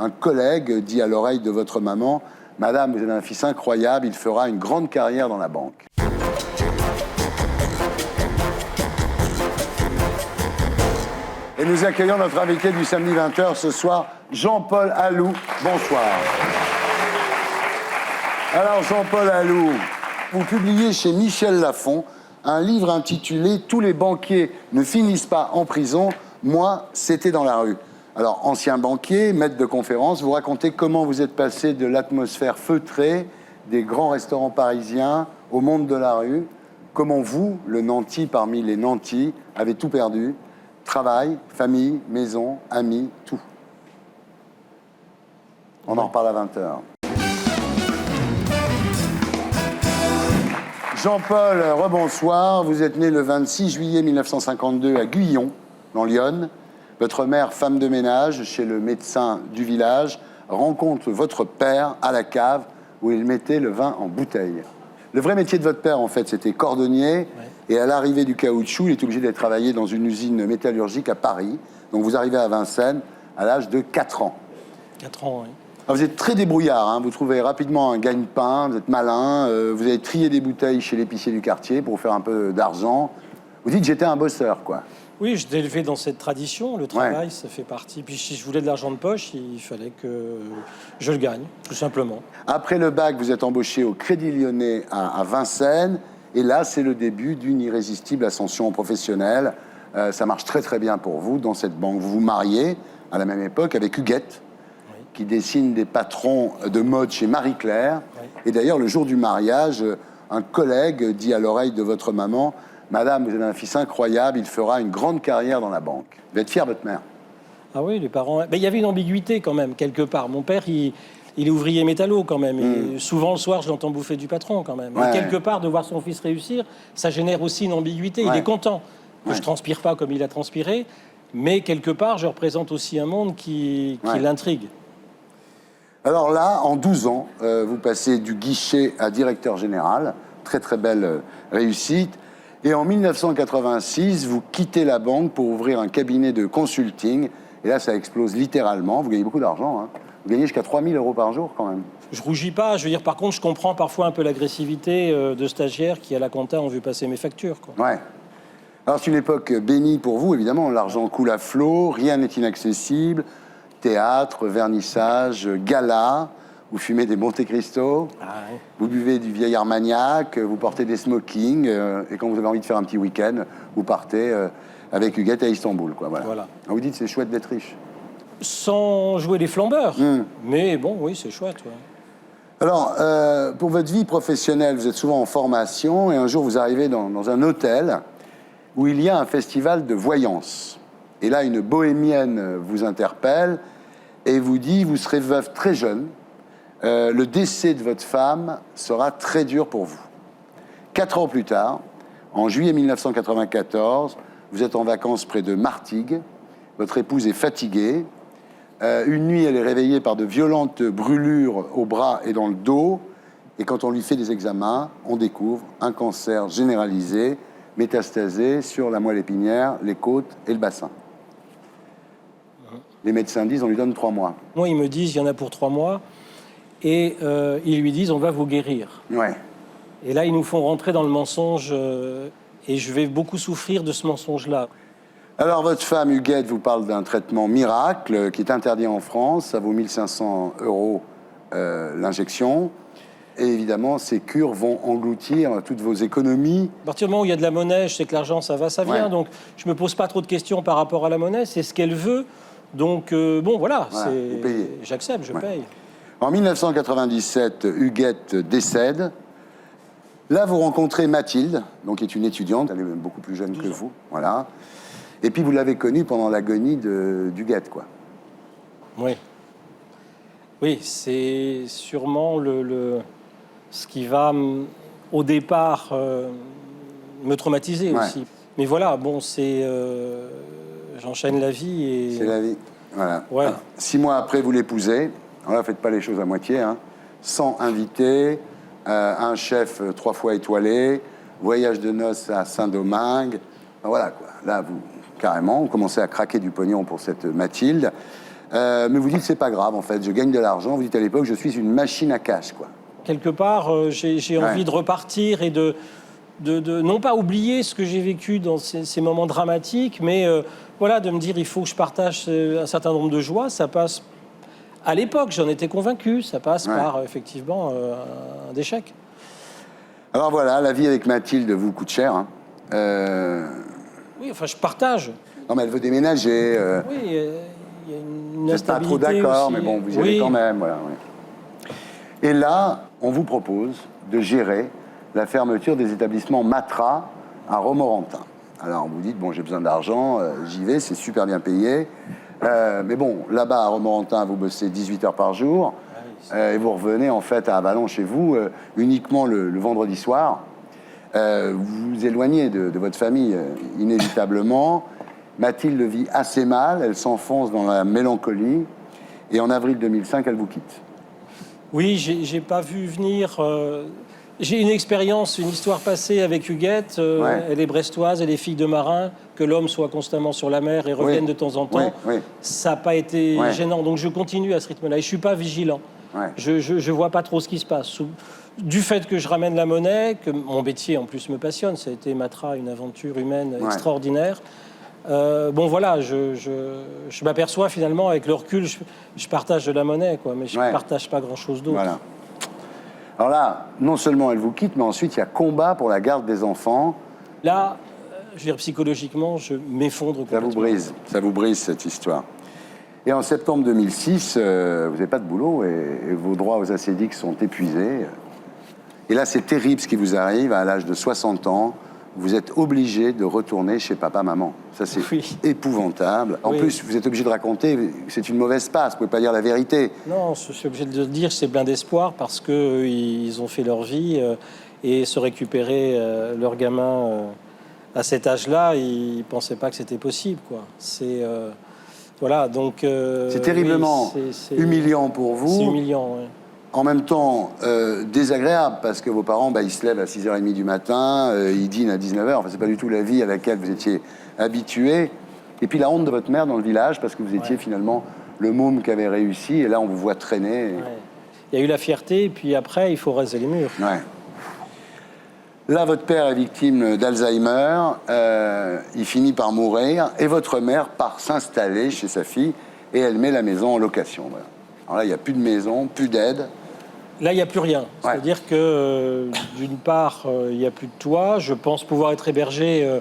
un collègue dit à l'oreille de votre maman « Madame, vous avez un fils incroyable, il fera une grande carrière dans la banque ». Et nous accueillons notre invité du samedi 20h ce soir, Jean-Paul Alou. Bonsoir. Alors, Jean-Paul Alou, vous publiez chez Michel Lafon un livre intitulé « Tous les banquiers ne finissent pas en prison, moi, c'était dans la rue ». Alors, ancien banquier, maître de conférence, vous racontez comment vous êtes passé de l'atmosphère feutrée des grands restaurants parisiens au monde de la rue, comment vous, le nanti parmi les nantis, avez tout perdu. Travail, famille, maison, amis, tout. On en reparle à 20h. Jean-Paul, rebonsoir. Vous êtes né le 26 juillet 1952 à Guyon, dans l'Yonne. Votre mère, femme de ménage chez le médecin du village, rencontre votre père à la cave où il mettait le vin en bouteille. Le vrai métier de votre père, en fait, c'était cordonnier. Ouais. Et à l'arrivée du caoutchouc, il est obligé d'être travaillé dans une usine métallurgique à Paris. Donc vous arrivez à Vincennes à l'âge de 4 ans. 4 ans, oui. Alors vous êtes très débrouillard, hein. Vous trouvez rapidement un gagne-pain, vous êtes malin, vous avez trié des bouteilles chez l'épicier du quartier pour vous faire un peu d'argent. Vous dites « j'étais un bosseur », quoi. Oui, je t'ai élevé dans cette tradition. Le travail, ça fait partie. Puis si je voulais de l'argent de poche, il fallait que je le gagne, tout simplement. Après le bac, vous êtes embauché au Crédit Lyonnais à Vincennes. Et là, c'est le début d'une irrésistible ascension professionnelle. Ça marche très très bien pour vous dans cette banque. Vous vous mariez à la même époque avec Huguette, oui, qui dessine des patrons de mode chez Marie-Claire. Oui. Et d'ailleurs, le jour du mariage, un collègue dit à l'oreille de votre maman « Madame, vous avez un fils incroyable, il fera une grande carrière dans la banque ». Vous êtes fière de votre mère? Ah oui, les parents... Mais il y avait une ambiguïté quand même, quelque part. Mon père, il est ouvrier métallo quand même. Et souvent le soir, je l'entends bouffer du patron quand même. Ouais. Et quelque part, de voir son fils réussir, ça génère aussi une ambiguïté. Ouais. Il est content que je transpire pas comme il a transpiré, mais quelque part, je représente aussi un monde qui l'intrigue. Alors là, en 12 ans, vous passez du guichet à directeur général. Très très belle réussite. Et en 1986, vous quittez la banque pour ouvrir un cabinet de consulting. Et là, ça explose littéralement. Vous gagnez beaucoup d'argent, hein. Vous gagnez jusqu'à 3 000 € par jour, quand même. Je rougis pas. Je veux dire, par contre, je comprends parfois un peu l'agressivité de stagiaires qui, à la compta, ont vu passer mes factures, quoi. Ouais. Alors, c'est une époque bénie pour vous, évidemment. L'argent coule à flot, rien n'est inaccessible. Théâtre, vernissage, gala. Vous fumez des Monte Cristo, vous buvez du vieil Armagnac, vous portez des smokings, et quand vous avez envie de faire un petit week-end, vous partez avec Huguette à Istanbul, quoi. Voilà. Vous dites c'est chouette d'être riche. Sans jouer les flambeurs, mais bon, oui, c'est chouette. Ouais. Alors, pour votre vie professionnelle, vous êtes souvent en formation, et un jour vous arrivez dans un hôtel où il y a un festival de voyance. Et là, une bohémienne vous interpelle et vous dit, vous serez veuve très jeune. Le décès de votre femme sera très dur pour vous. 4 ans plus tard, en juillet 1994, vous êtes en vacances près de Martigues. Votre épouse est fatiguée. Une nuit, elle est réveillée par de violentes brûlures au bras et dans le dos. Et quand on lui fait des examens, on découvre un cancer généralisé, métastasé sur la moelle épinière, les côtes et le bassin. Les médecins disent on lui donne 3 mois. Moi, ils me disent il y en a pour 3 mois. Et ils lui disent, on va vous guérir. Ouais. Et là, ils nous font rentrer dans le mensonge, et je vais beaucoup souffrir de ce mensonge-là. Alors, votre femme, Huguette, vous parle d'un traitement miracle qui est interdit en France. Ça vaut 1 500 € l'injection. Et évidemment, ces cures vont engloutir toutes vos économies. À partir du moment où il y a de la monnaie, je sais que l'argent, ça va, ça vient. Ouais. Donc, je ne me pose pas trop de questions par rapport à la monnaie. C'est ce qu'elle veut. Donc, bon, voilà. Vous payez. J'accepte, je paye. En 1997, Huguette décède. Là, vous rencontrez Mathilde, donc qui est une étudiante, elle est même beaucoup plus jeune que vous. Voilà. Et puis, vous l'avez connue pendant l'agonie d'Huguette, quoi. Oui. Oui, c'est sûrement ce qui va, au départ, me traumatiser aussi. Mais voilà, bon, c'est... j'enchaîne la vie et... C'est la vie, voilà. Ouais. Alors, 6 mois après, vous l'épousez. Alors là, faites pas les choses à moitié, hein. Sans invité, un chef 3 fois étoilé, voyage de noces à Saint-Domingue. Voilà, quoi. Là, vous, carrément, vous commencez à craquer du pognon pour cette Mathilde. Mais vous dites, c'est pas grave, en fait, je gagne de l'argent. Vous dites à l'époque, je suis une machine à cash, quoi. Quelque part, j'ai envie de repartir et de non pas oublier ce que j'ai vécu dans ces moments dramatiques, mais voilà, de me dire, il faut que je partage un certain nombre de joies. Ça passe, à l'époque, j'en étais convaincu, ça passe par, effectivement, un échec. Alors voilà, la vie avec Mathilde vous coûte cher. Hein. Oui, enfin, je partage. Non, mais elle veut déménager. Oui, il y a une Vous n'êtes pas trop instabilité d'accord, aussi. mais bon, vous y allez quand même. Voilà, oui. Et là, on vous propose de gérer la fermeture des établissements Matra à Romorantin. Alors, vous dites, bon, j'ai besoin d'argent, j'y vais, c'est super bien payé. Mais bon, là-bas, à Romorantin, vous bossez 18 heures par jour. Et vous revenez, en fait, à Avalon chez vous uniquement le vendredi soir. Vous vous éloignez de votre famille, inévitablement. Mathilde vit assez mal, elle s'enfonce dans la mélancolie. Et en avril 2005, elle vous quitte. Oui, j'ai pas vu venir. J'ai une expérience, une histoire passée avec Huguette. Elle est brestoise, elle est fille de marin. Que l'homme soit constamment sur la mer et revienne de temps en temps, ça n'a pas été gênant. Donc je continue à ce rythme-là. Et je suis pas vigilant. Je vois pas trop ce qui se passe. Du fait que je ramène la monnaie, que mon métier en plus me passionne, ça a été Matra, une aventure humaine extraordinaire. Bon voilà, je m'aperçois finalement avec le recul, je partage de la monnaie, quoi, mais je ne partage pas grand-chose d'autre. Voilà. Alors là, non seulement elle vous quitte, mais ensuite il y a combat pour la garde des enfants. Là, je veux dire, psychologiquement, je m'effondre complètement. Ça vous brise cette histoire. Et en septembre 2006, vous n'avez pas de boulot et vos droits aux ACDIC sont épuisés. Et là, c'est terrible ce qui vous arrive. À l'âge de 60 ans, vous êtes obligé de retourner chez papa-maman. Ça, c'est épouvantable. En plus, vous êtes obligé de raconter que c'est une mauvaise passe. Vous ne pouvez pas dire la vérité. Non, je suis obligé de le dire, c'est plein d'espoir parce qu'ils ont fait leur vie et se récupérer leur gamin à cet âge-là, ils ne pensaient pas que c'était possible, quoi. C'est... voilà, donc... c'est terriblement humiliant pour vous. C'est humiliant, oui. En même temps, désagréable, parce que vos parents, ils se lèvent à 6h30 du matin, ils dînent à 19h. Enfin, c'est pas du tout la vie à laquelle vous étiez habitué. Et puis la honte de votre mère dans le village, parce que vous étiez finalement le môme qui avait réussi, et là, on vous voit traîner. Et... Il y a eu la fierté, et puis après, il faut raser les murs. Là, votre père est victime d'Alzheimer, il finit par mourir, et votre mère part s'installer chez sa fille, et elle met la maison en location. Voilà. Alors là, il n'y a plus de maison, plus d'aide. Là, il n'y a plus rien. C'est-à-dire que, d'une part, il n'y a plus de toit. Je pense pouvoir être hébergé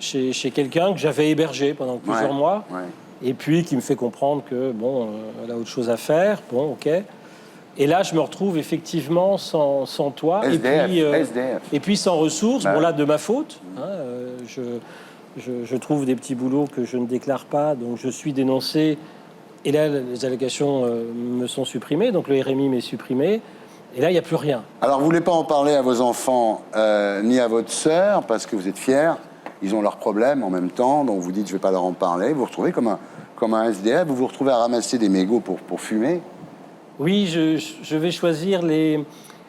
chez quelqu'un que j'avais hébergé pendant plusieurs mois. Et puis, qui me fait comprendre que, bon, elle a autre chose à faire. Bon, OK. Et là, je me retrouve effectivement sans toit. SDF. Et puis sans ressources. Bon, là, de ma faute. Hein, je trouve des petits boulots que je ne déclare pas. Donc, je suis dénoncé. Et là, les allocations me sont supprimées, donc le RMI m'est supprimé. Et là, il n'y a plus rien. Alors, vous ne voulez pas en parler à vos enfants ni à votre sœur, parce que vous êtes fiers. Ils ont leurs problèmes en même temps, donc vous dites, je ne vais pas leur en parler. Vous vous retrouvez comme un SDF, vous vous retrouvez à ramasser des mégots pour fumer. Oui, je vais choisir les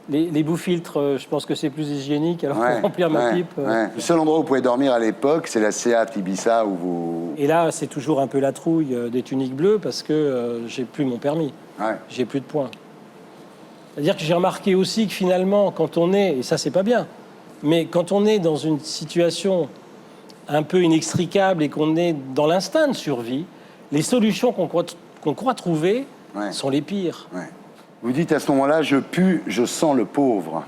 bouts-filtres. Je pense que c'est plus hygiénique, alors pour remplir ma pipe... Le seul endroit où vous pouvez dormir à l'époque, c'est la Seat Ibiza où vous... Et là, c'est toujours un peu la trouille des tuniques bleues parce que j'ai plus mon permis. J'ai plus de points. C'est-à-dire que j'ai remarqué aussi que finalement, quand on est... Et ça, c'est pas bien. Mais quand on est dans une situation un peu inextricable et qu'on est dans l'instinct de survie, les solutions qu'on croit trouver sont les pires. Vous dites à ce moment-là, je pue, je sens le pauvre.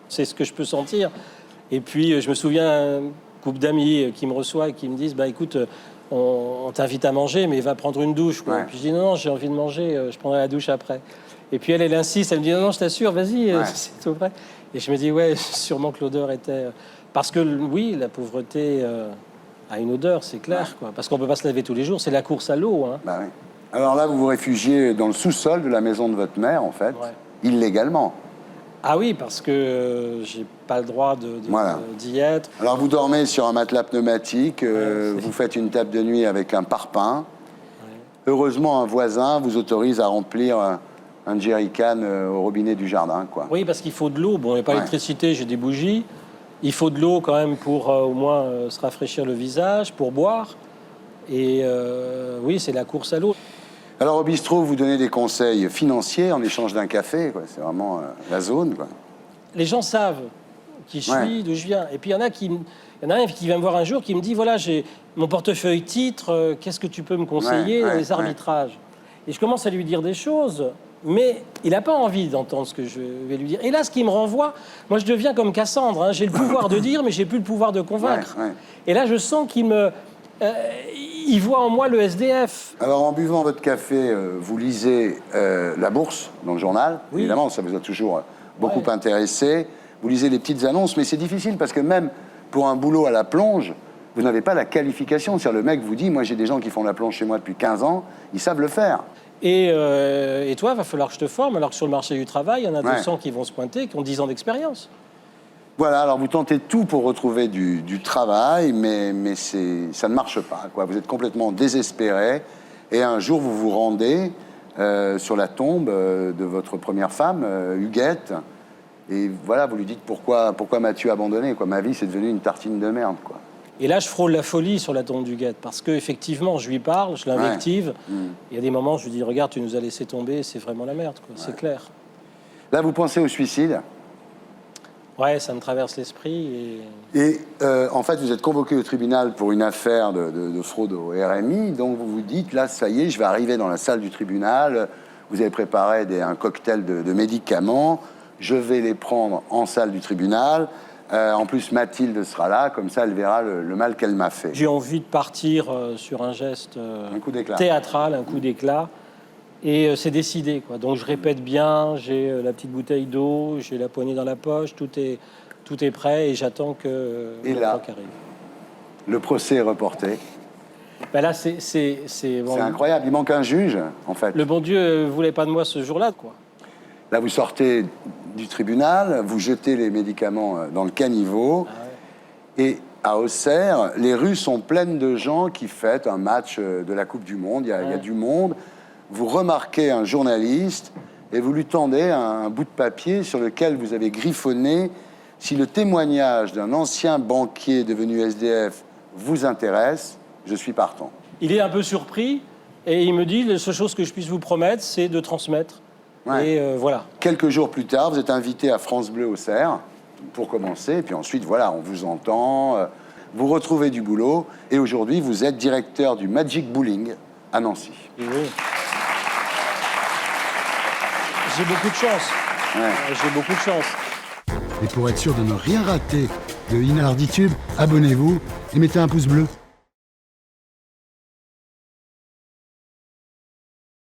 C'est ce que je peux sentir. Et puis, je me souviens... couple d'amis qui me reçoit et qui me disent écoute, on t'invite à manger, mais va prendre une douche, quoi. Puis je dis non, j'ai envie de manger, je prendrai la douche après. Et puis elle insiste, elle me dit non, je t'assure, vas-y, c'est tout vrai. Et je me dis sûrement que l'odeur était parce que oui, la pauvreté a une odeur, c'est clair, quoi. Parce qu'on peut pas se laver tous les jours, c'est la course à l'eau, hein. Alors là, vous vous réfugiez dans le sous-sol de la maison de votre mère, en fait, illégalement. Ah oui, parce que j'ai pas le droit d'y être. Alors vous dormez sur un matelas pneumatique, vous faites une table de nuit avec un parpaing. Heureusement, un voisin vous autorise à remplir un jerrycan au robinet du jardin, quoi. Oui, parce qu'il faut de l'eau. Bon, il n'y a pas d'électricité, j'ai des bougies. Il faut de l'eau quand même pour au moins se rafraîchir le visage, pour boire. Et oui, c'est la course à l'eau. Alors au bistrot, vous donnez des conseils financiers en échange d'un café, quoi. C'est vraiment la zone, quoi. Les gens savent qui je suis, d'où je viens. Et puis il y en a un qui vient me voir un jour qui me dit voilà, j'ai mon portefeuille titre, qu'est-ce que tu peux me conseiller dans les arbitrages? Et je commence à lui dire des choses, mais il n'a pas envie d'entendre ce que je vais lui dire. Et là, ce qui me renvoie, moi je deviens comme Cassandre, hein. J'ai le pouvoir de dire, mais j'ai plus le pouvoir de convaincre. Et là, je sens qu'il il voit en moi le SDF. Alors, en buvant votre café, vous lisez La Bourse dans le journal. Oui. Évidemment, ça vous a toujours beaucoup intéressé. Vous lisez les petites annonces, mais c'est difficile parce que même pour un boulot à la plonge, vous n'avez pas la qualification. C'est-à-dire, le mec vous dit, moi, j'ai des gens qui font la plonge chez moi depuis 15 ans, ils savent le faire. Et toi, il va falloir que je te forme, alors que sur le marché du travail, il y en a 200 qui vont se pointer, qui ont 10 ans d'expérience. Voilà, alors vous tentez tout pour retrouver du travail, mais ça ne marche pas, quoi. Vous êtes complètement désespéré, et un jour vous vous rendez sur la tombe de votre première femme, Huguette, et voilà, vous lui dites pourquoi m'as-tu abandonné, quoi. Ma vie, c'est devenu une tartine de merde, quoi. Et là, je frôle la folie sur la tombe d'Huguette, parce qu'effectivement, je lui parle, je l'invective. Il y a des moments, je lui dis, regarde, tu nous as laissé tomber, c'est vraiment la merde, quoi. C'est clair. Là, vous pensez au suicide? Ouais, ça me traverse l'esprit. Et en fait, vous êtes convoqué au tribunal pour une affaire de fraude au RMI. Donc, vous vous dites, là, ça y est, je vais arriver dans la salle du tribunal. Vous avez préparé un cocktail de médicaments. Je vais les prendre en salle du tribunal. En plus, Mathilde sera là. Comme ça, elle verra le mal qu'elle m'a fait. J'ai envie de partir sur un geste un coup d'éclat. Théâtral, un coup d'éclat. Et c'est décidé, quoi. Donc je répète bien, j'ai la petite bouteille d'eau, j'ai la poignée dans la poche, tout est prêt et j'attends que le truc arrive. Le procès est reporté. Ben là, c'est bon, c'est incroyable, il manque un juge, en fait. Le bon Dieu voulait pas de moi ce jour-là, quoi. Là, vous sortez du tribunal, vous jetez les médicaments dans le caniveau. Et à Auxerre, les rues sont pleines de gens qui fêtent un match de la Coupe du Monde. Il y a du monde. Vous remarquez un journaliste et vous lui tendez un bout de papier sur lequel vous avez griffonné « Si le témoignage d'un ancien banquier devenu SDF vous intéresse, je suis partant ». Il est un peu surpris et il me dit « La seule chose que je puisse vous promettre, c'est de transmettre ». Et voilà. Quelques jours plus tard, vous êtes invité à France Bleu Auxerre pour commencer. Et puis ensuite, voilà, on vous entend, vous retrouvez du boulot. Et aujourd'hui, vous êtes directeur du Magic Bowling à Nancy. Oui. J'ai beaucoup de chance. J'ai beaucoup de chance. Et pour être sûr de ne rien rater de Inarditube, abonnez-vous et mettez un pouce bleu.